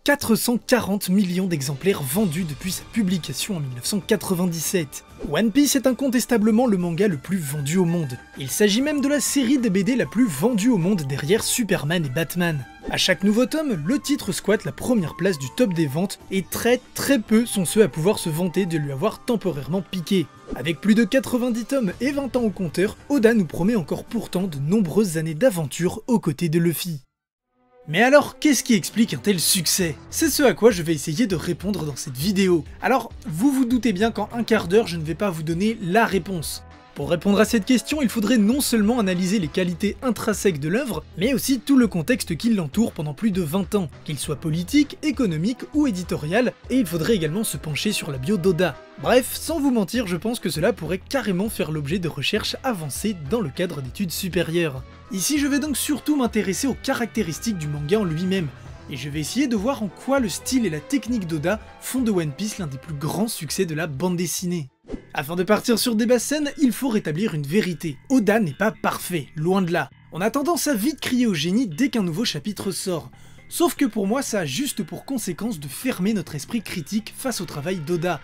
440 millions d'exemplaires vendus depuis sa publication en 1997. One Piece est incontestablement le manga le plus vendu au monde. Il s'agit même de la série des BD la plus vendue au monde derrière Superman et Batman. À chaque nouveau tome, le titre squatte la première place du top des ventes et très peu sont ceux à pouvoir se vanter de lui avoir temporairement piqué. Avec plus de 90 tomes et 20 ans au compteur, Oda nous promet encore pourtant de nombreuses années d'aventure aux côtés de Luffy. Mais alors, qu'est-ce qui explique un tel succès? C'est ce à quoi je vais essayer de répondre dans cette vidéo. Alors, vous vous doutez bien qu'en un quart d'heure, je ne vais pas vous donner la réponse. Pour répondre à cette question, il faudrait non seulement analyser les qualités intrinsèques de l'œuvre, mais aussi tout le contexte qui l'entoure pendant plus de 20 ans, qu'il soit politique, économique ou éditorial, et il faudrait également se pencher sur la bio d'Oda. Bref, sans vous mentir, je pense que cela pourrait carrément faire l'objet de recherches avancées dans le cadre d'études supérieures. Ici, je vais donc surtout m'intéresser aux caractéristiques du manga en lui-même, et je vais essayer de voir en quoi le style et la technique d'Oda font de One Piece l'un des plus grands succès de la bande dessinée. Afin de partir sur des basses scènes, il faut rétablir une vérité. Oda n'est pas parfait, loin de là. On a tendance à vite crier au génie dès qu'un nouveau chapitre sort. Sauf que pour moi, ça a juste pour conséquence de fermer notre esprit critique face au travail d'Oda.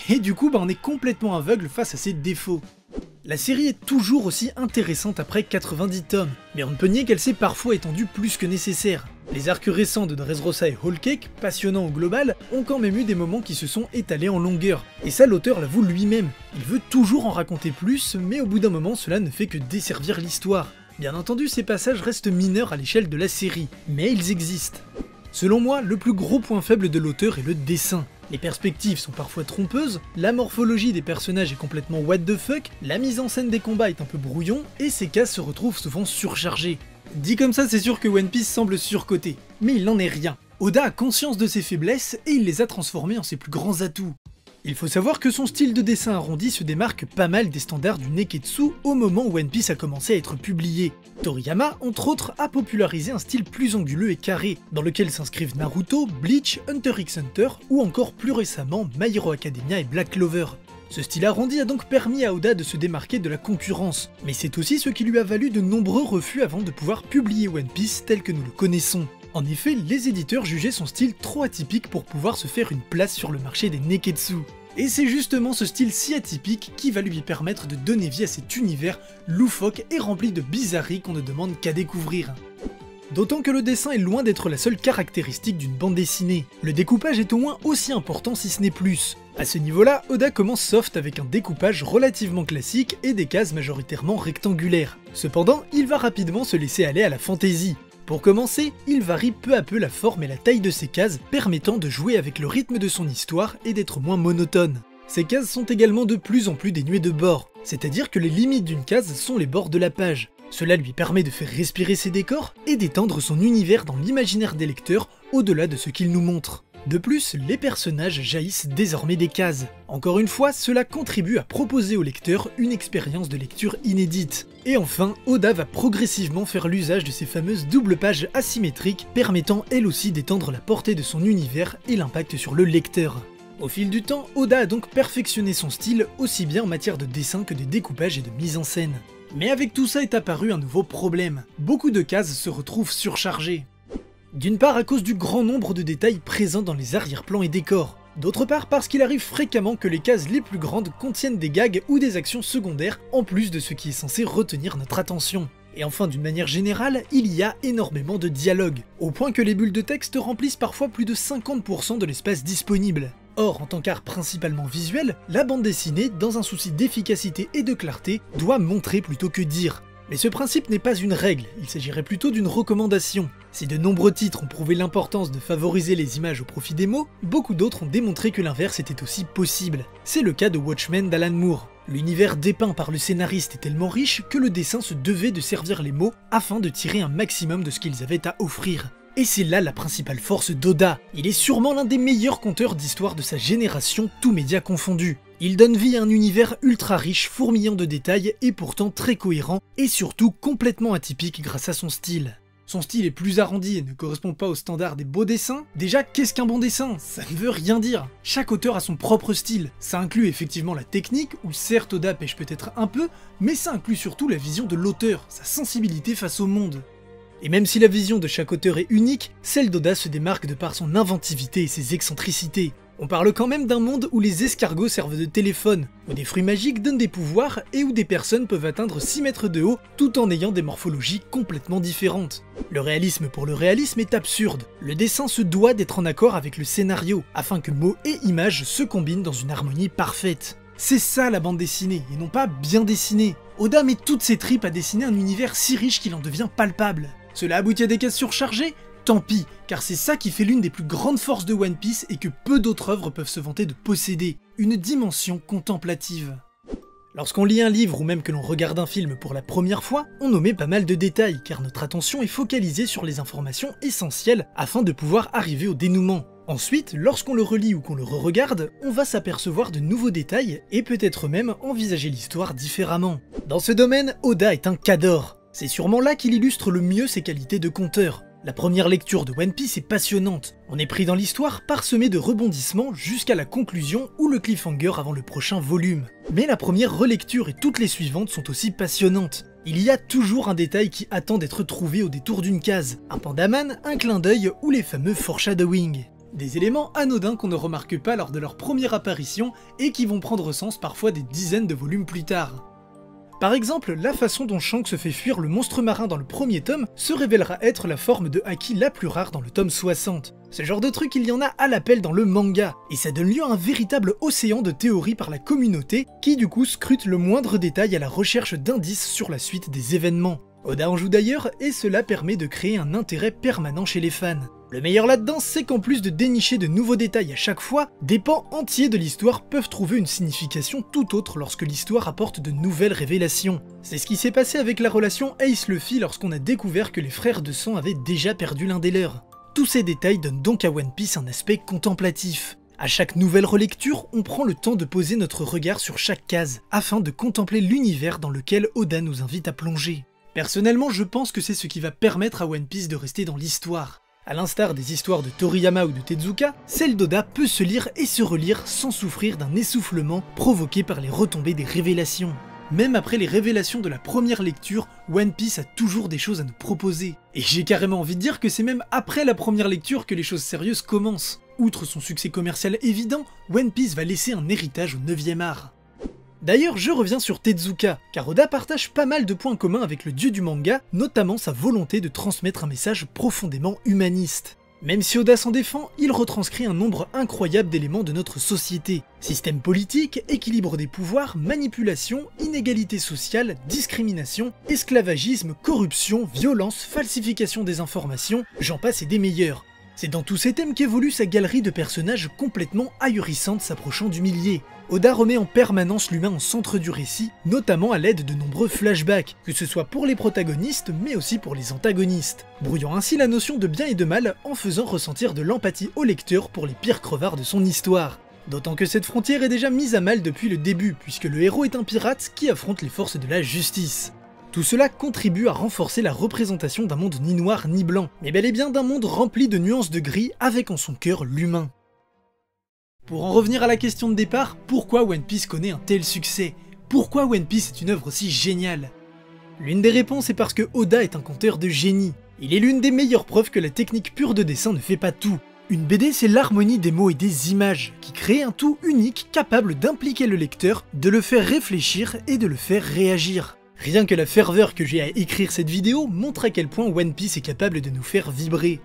Et du coup, on est complètement aveugle face à ses défauts. La série est toujours aussi intéressante après 90 tomes, mais on ne peut nier qu'elle s'est parfois étendue plus que nécessaire. Les arcs récents de Dressrosa et Whole Cake, passionnants au global, ont quand même eu des moments qui se sont étalés en longueur. Et ça, l'auteur l'avoue lui-même. Il veut toujours en raconter plus, mais au bout d'un moment, cela ne fait que desservir l'histoire. Bien entendu, ces passages restent mineurs à l'échelle de la série, mais ils existent. Selon moi, le plus gros point faible de l'auteur est le dessin. Les perspectives sont parfois trompeuses, la morphologie des personnages est complètement what the fuck, la mise en scène des combats est un peu brouillon, et ces cases se retrouvent souvent surchargées. Dit comme ça, c'est sûr que One Piece semble surcoté, mais il n'en est rien. Oda a conscience de ses faiblesses et il les a transformées en ses plus grands atouts. Il faut savoir que son style de dessin arrondi se démarque pas mal des standards du Neketsu au moment où One Piece a commencé à être publié. Toriyama, entre autres, a popularisé un style plus anguleux et carré, dans lequel s'inscrivent Naruto, Bleach, Hunter x Hunter ou encore plus récemment My Hero Academia et Black Clover. Ce style arrondi a donc permis à Oda de se démarquer de la concurrence, mais c'est aussi ce qui lui a valu de nombreux refus avant de pouvoir publier One Piece tel que nous le connaissons. En effet, les éditeurs jugeaient son style trop atypique pour pouvoir se faire une place sur le marché des Neketsu. Et c'est justement ce style si atypique qui va lui permettre de donner vie à cet univers loufoque et rempli de bizarreries qu'on ne demande qu'à découvrir. D'autant que le dessin est loin d'être la seule caractéristique d'une bande dessinée. Le découpage est au moins aussi important si ce n'est plus. À ce niveau-là, Oda commence soft avec un découpage relativement classique et des cases majoritairement rectangulaires. Cependant, il va rapidement se laisser aller à la fantaisie. Pour commencer, il varie peu à peu la forme et la taille de ses cases, permettant de jouer avec le rythme de son histoire et d'être moins monotone. Ces cases sont également de plus en plus dénuées de bords, c'est-à-dire que les limites d'une case sont les bords de la page. Cela lui permet de faire respirer ses décors et d'étendre son univers dans l'imaginaire des lecteurs au-delà de ce qu'il nous montre. De plus, les personnages jaillissent désormais des cases. Encore une fois, cela contribue à proposer au lecteur une expérience de lecture inédite. Et enfin, Oda va progressivement faire l'usage de ces fameuses doubles pages asymétriques, permettant elle aussi d'étendre la portée de son univers et l'impact sur le lecteur. Au fil du temps, Oda a donc perfectionné son style aussi bien en matière de dessin que de découpage et de mise en scène. Mais avec tout ça est apparu un nouveau problème. Beaucoup de cases se retrouvent surchargées. D'une part à cause du grand nombre de détails présents dans les arrière-plans et décors. D'autre part parce qu'il arrive fréquemment que les cases les plus grandes contiennent des gags ou des actions secondaires en plus de ce qui est censé retenir notre attention. Et enfin d'une manière générale, il y a énormément de dialogues, au point que les bulles de texte remplissent parfois plus de 50% de l'espace disponible. Or, en tant qu'art principalement visuel, la bande dessinée, dans un souci d'efficacité et de clarté, doit montrer plutôt que dire. Mais ce principe n'est pas une règle, il s'agirait plutôt d'une recommandation. Si de nombreux titres ont prouvé l'importance de favoriser les images au profit des mots, beaucoup d'autres ont démontré que l'inverse était aussi possible. C'est le cas de Watchmen d'Alan Moore. L'univers dépeint par le scénariste est tellement riche que le dessin se devait de servir les mots afin de tirer un maximum de ce qu'ils avaient à offrir. Et c'est là la principale force d'Oda. Il est sûrement l'un des meilleurs conteurs d'histoire de sa génération, tous médias confondus. Il donne vie à un univers ultra riche, fourmillant de détails et pourtant très cohérent, et surtout complètement atypique grâce à son style. Son style est plus arrondi et ne correspond pas aux standards des beaux dessins. Déjà, qu'est-ce qu'un bon dessin? Ça ne veut rien dire. Chaque auteur a son propre style. Ça inclut effectivement la technique, où certes Oda pêche peut-être un peu, mais ça inclut surtout la vision de l'auteur, sa sensibilité face au monde. Et même si la vision de chaque auteur est unique, celle d'Oda se démarque de par son inventivité et ses excentricités. On parle quand même d'un monde où les escargots servent de téléphone, où des fruits magiques donnent des pouvoirs et où des personnes peuvent atteindre 6 mètres de haut tout en ayant des morphologies complètement différentes. Le réalisme pour le réalisme est absurde. Le dessin se doit d'être en accord avec le scénario, afin que mots et images se combinent dans une harmonie parfaite. C'est ça la bande dessinée, et non pas bien dessinée. Oda met toutes ses tripes à dessiner un univers si riche qu'il en devient palpable. Cela aboutit à des cases surchargées ? Tant pis, car c'est ça qui fait l'une des plus grandes forces de One Piece et que peu d'autres œuvres peuvent se vanter de posséder, une dimension contemplative. Lorsqu'on lit un livre ou même que l'on regarde un film pour la première fois, on omet pas mal de détails, car notre attention est focalisée sur les informations essentielles afin de pouvoir arriver au dénouement. Ensuite, lorsqu'on le relit ou qu'on le re-regarde, on va s'apercevoir de nouveaux détails et peut-être même envisager l'histoire différemment. Dans ce domaine, Oda est un cador. C'est sûrement là qu'il illustre le mieux ses qualités de conteur. La première lecture de One Piece est passionnante. On est pris dans l'histoire parsemée de rebondissements jusqu'à la conclusion ou le cliffhanger avant le prochain volume. Mais la première relecture et toutes les suivantes sont aussi passionnantes. Il y a toujours un détail qui attend d'être trouvé au détour d'une case. Un pandaman, un clin d'œil ou les fameux foreshadowing. Des éléments anodins qu'on ne remarque pas lors de leur première apparition et qui vont prendre sens parfois des dizaines de volumes plus tard. Par exemple, la façon dont Shanks se fait fuir le monstre marin dans le premier tome se révélera être la forme de haki la plus rare dans le tome 60. Ce genre de truc, il y en a à l'appel dans le manga, et ça donne lieu à un véritable océan de théories par la communauté qui du coup scrute le moindre détail à la recherche d'indices sur la suite des événements. Oda en joue d'ailleurs, et cela permet de créer un intérêt permanent chez les fans. Le meilleur là-dedans, c'est qu'en plus de dénicher de nouveaux détails à chaque fois, des pans entiers de l'histoire peuvent trouver une signification tout autre lorsque l'histoire apporte de nouvelles révélations. C'est ce qui s'est passé avec la relation Ace-Luffy lorsqu'on a découvert que les frères de sang avaient déjà perdu l'un des leurs. Tous ces détails donnent donc à One Piece un aspect contemplatif. À chaque nouvelle relecture, on prend le temps de poser notre regard sur chaque case, afin de contempler l'univers dans lequel Oda nous invite à plonger. Personnellement, je pense que c'est ce qui va permettre à One Piece de rester dans l'histoire. A l'instar des histoires de Toriyama ou de Tezuka, celle d'Oda peut se lire et se relire sans souffrir d'un essoufflement provoqué par les retombées des révélations. Même après les révélations de la première lecture, One Piece a toujours des choses à nous proposer. Et j'ai carrément envie de dire que c'est même après la première lecture que les choses sérieuses commencent. Outre son succès commercial évident, One Piece va laisser un héritage au 9e art. D'ailleurs, je reviens sur Tezuka, car Oda partage pas mal de points communs avec le dieu du manga, notamment sa volonté de transmettre un message profondément humaniste. Même si Oda s'en défend, il retranscrit un nombre incroyable d'éléments de notre société. Système politique, équilibre des pouvoirs, manipulation, inégalité sociale, discrimination, esclavagisme, corruption, violence, falsification des informations, j'en passe et des meilleurs. C'est dans tous ces thèmes qu'évolue sa galerie de personnages complètement ahurissantes s'approchant du millier. Oda remet en permanence l'humain au centre du récit, notamment à l'aide de nombreux flashbacks, que ce soit pour les protagonistes mais aussi pour les antagonistes, brouillant ainsi la notion de bien et de mal en faisant ressentir de l'empathie au lecteur pour les pires crevards de son histoire. D'autant que cette frontière est déjà mise à mal depuis le début, puisque le héros est un pirate qui affronte les forces de la justice. Tout cela contribue à renforcer la représentation d'un monde ni noir ni blanc, mais bel et bien d'un monde rempli de nuances de gris avec en son cœur l'humain. Pour en revenir à la question de départ, pourquoi One Piece connaît un tel succès? Pourquoi One Piece est une œuvre aussi géniale? L'une des réponses est parce que Oda est un conteur de génie. Il est l'une des meilleures preuves que la technique pure de dessin ne fait pas tout. Une BD, c'est l'harmonie des mots et des images, qui crée un tout unique capable d'impliquer le lecteur, de le faire réfléchir et de le faire réagir. Rien que la ferveur que j'ai à écrire cette vidéo montre à quel point One Piece est capable de nous faire vibrer.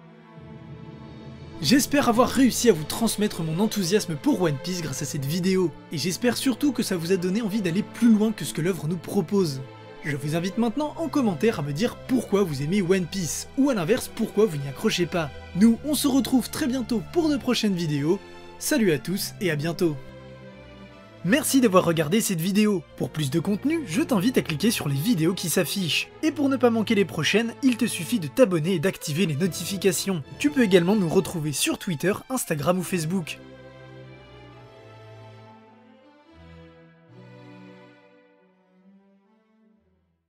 J'espère avoir réussi à vous transmettre mon enthousiasme pour One Piece grâce à cette vidéo, et j'espère surtout que ça vous a donné envie d'aller plus loin que ce que l'œuvre nous propose. Je vous invite maintenant en commentaire à me dire pourquoi vous aimez One Piece, ou à l'inverse pourquoi vous n'y accrochez pas. Nous, on se retrouve très bientôt pour de prochaines vidéos. Salut à tous et à bientôt. Merci d'avoir regardé cette vidéo. Pour plus de contenu, je t'invite à cliquer sur les vidéos qui s'affichent. Et pour ne pas manquer les prochaines, il te suffit de t'abonner et d'activer les notifications. Tu peux également nous retrouver sur Twitter, Instagram ou Facebook.